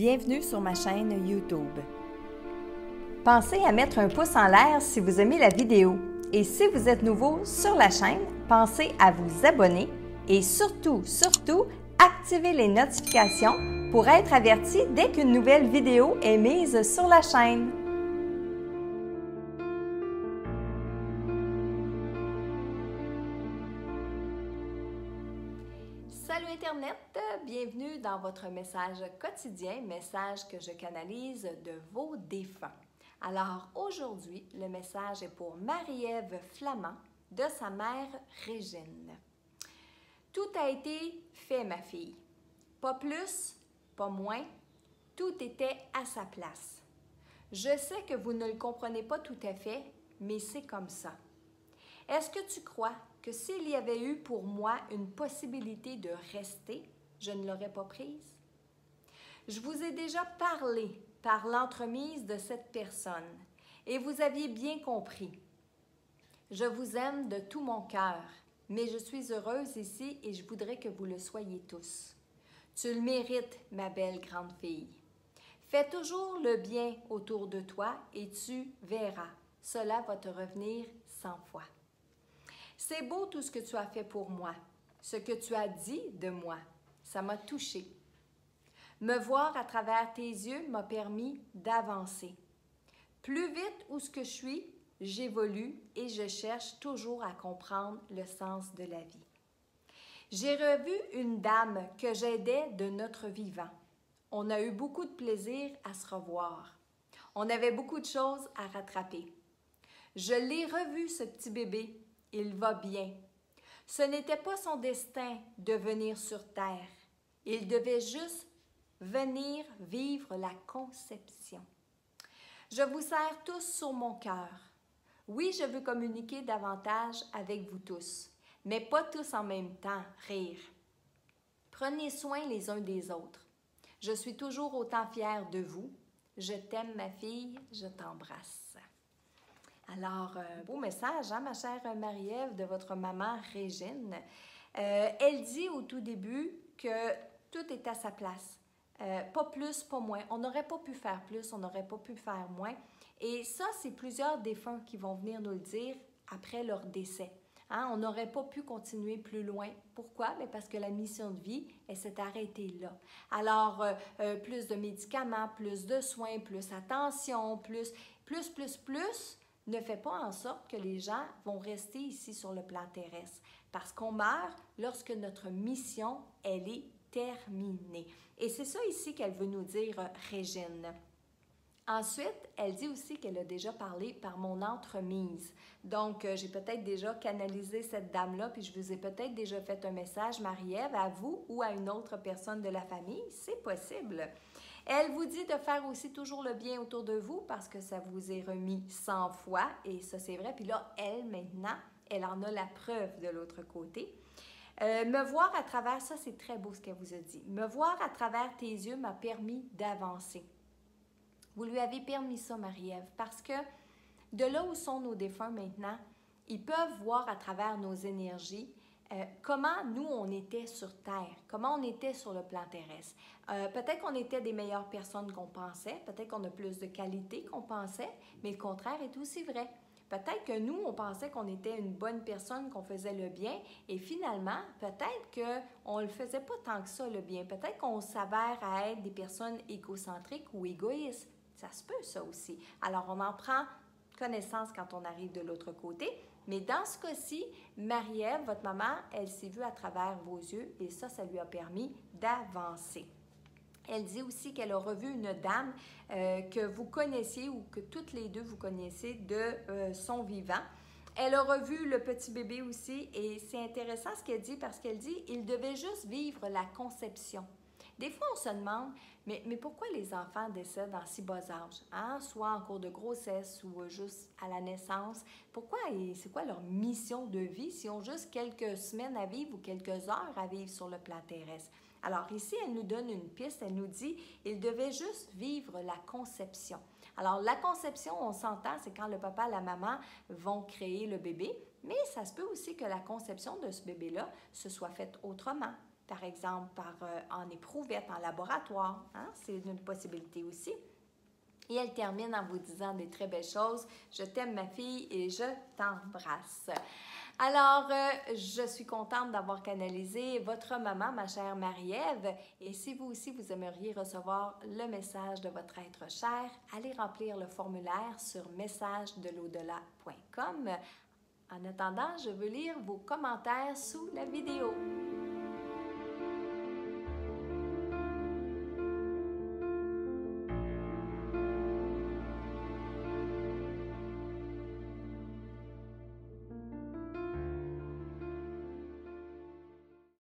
Bienvenue sur ma chaîne YouTube. Pensez à mettre un pouce en l'air si vous aimez la vidéo. Et si vous êtes nouveau sur la chaîne, pensez à vous abonner et surtout, activez les notifications pour être averti dès qu'une nouvelle vidéo est mise sur la chaîne. Salut Internet, bienvenue dans votre message quotidien, message que je canalise de vos défunts. Alors aujourd'hui, le message est pour Marie-Ève Flamand de sa mère Régine. Tout a été fait, ma fille. Pas plus, pas moins, tout était à sa place. Je sais que vous ne le comprenez pas tout à fait, mais c'est comme ça. Est-ce que tu crois que s'il y avait eu pour moi une possibilité de rester, je ne l'aurais pas prise? Je vous ai déjà parlé par l'entremise de cette personne et vous aviez bien compris. Je vous aime de tout mon cœur, mais je suis heureuse ici et je voudrais que vous le soyez tous. Tu le mérites, ma belle grande fille. Fais toujours le bien autour de toi et tu verras, cela va te revenir 100 fois. C'est beau tout ce que tu as fait pour moi, ce que tu as dit de moi, ça m'a touchée. Me voir à travers tes yeux m'a permis d'avancer. Plus vite où ce que je suis, j'évolue et je cherche toujours à comprendre le sens de la vie. J'ai revu une dame que j'aidais de notre vivant. On a eu beaucoup de plaisir à se revoir. On avait beaucoup de choses à rattraper. Je l'ai revu, ce petit bébé. Il va bien. Ce n'était pas son destin de venir sur terre. Il devait juste venir vivre la conception. Je vous serre tous sur mon cœur. Oui, je veux communiquer davantage avec vous tous, mais pas tous en même temps, rire. Prenez soin les uns des autres. Je suis toujours autant fière de vous. Je t'aime, ma fille, je t'embrasse. Alors, beau message, hein, ma chère Marie-Ève, de votre maman Régine. Elle dit au tout début que tout est à sa place. Pas plus, pas moins. On n'aurait pas pu faire plus, on n'aurait pas pu faire moins. Et ça, c'est plusieurs défunts qui vont venir nous le dire après leur décès. Hein, on n'aurait pas pu continuer plus loin. Pourquoi? Bien parce que la mission de vie, elle s'est arrêtée là. Alors, plus de médicaments, plus de soins, plus attention, plus, ne fait pas en sorte que les gens vont rester ici sur le plan terrestre. Parce qu'on meurt lorsque notre mission, elle est terminée. Et c'est ça ici qu'elle veut nous dire, Régine. Ensuite, elle dit aussi qu'elle a déjà parlé par mon entremise. Donc, j'ai peut-être déjà canalisé cette dame-là, puis je vous ai peut-être déjà fait un message, Marie-Ève, à vous ou à une autre personne de la famille. C'est possible. Elle vous dit de faire aussi toujours le bien autour de vous parce que ça vous est remis 100 fois et ça c'est vrai. Puis là, elle maintenant, elle en a la preuve de l'autre côté. Me voir à travers, ça c'est très beau ce qu'elle vous a dit. Me voir à travers tes yeux m'a permis d'avancer. Vous lui avez permis ça, Marie-Ève, parce que de là où sont nos défunts maintenant, ils peuvent voir à travers nos énergies comment nous, on était sur Terre, comment on était sur le plan terrestre. Peut-être qu'on était des meilleures personnes qu'on pensait, peut-être qu'on a plus de qualité qu'on pensait, mais le contraire est aussi vrai. Peut-être que nous, on pensait qu'on était une bonne personne, qu'on faisait le bien, et finalement, peut-être qu'on ne le faisait pas tant que ça, le bien. Peut-être qu'on s'avère à être des personnes égocentriques ou égoïstes. Ça se peut, ça aussi. Alors, on en prend connaissance quand on arrive de l'autre côté. Mais dans ce cas-ci, Marie-Ève, votre maman, elle s'est vue à travers vos yeux et ça lui a permis d'avancer. Elle dit aussi qu'elle a revu une dame que vous connaissiez ou que toutes les deux vous connaissez de son vivant. Elle a revu le petit bébé aussi et c'est intéressant ce qu'elle dit parce qu'elle dit il devait juste vivre la conception. Des fois, on se demande, mais pourquoi les enfants décèdent en si bas âge? Hein? Soit en cours de grossesse ou juste à la naissance. Pourquoi et c'est quoi leur mission de vie s'ils ont juste quelques semaines à vivre ou quelques heures à vivre sur le plan terrestre? Alors ici, elle nous donne une piste, elle nous dit, il devait juste vivre la conception. Alors la conception, on s'entend, c'est quand le papa et la maman vont créer le bébé, mais ça se peut aussi que la conception de ce bébé-là se soit faite autrement. par exemple en éprouvette, en laboratoire. Hein? C'est une possibilité aussi. Et elle termine en vous disant des très belles choses. Je t'aime ma fille et je t'embrasse. Alors, je suis contente d'avoir canalisé votre maman, ma chère Marie-Ève. Et si vous aussi, vous aimeriez recevoir le message de votre être cher, allez remplir le formulaire sur messagedelau-delà.com. En attendant, je veux lire vos commentaires sous la vidéo.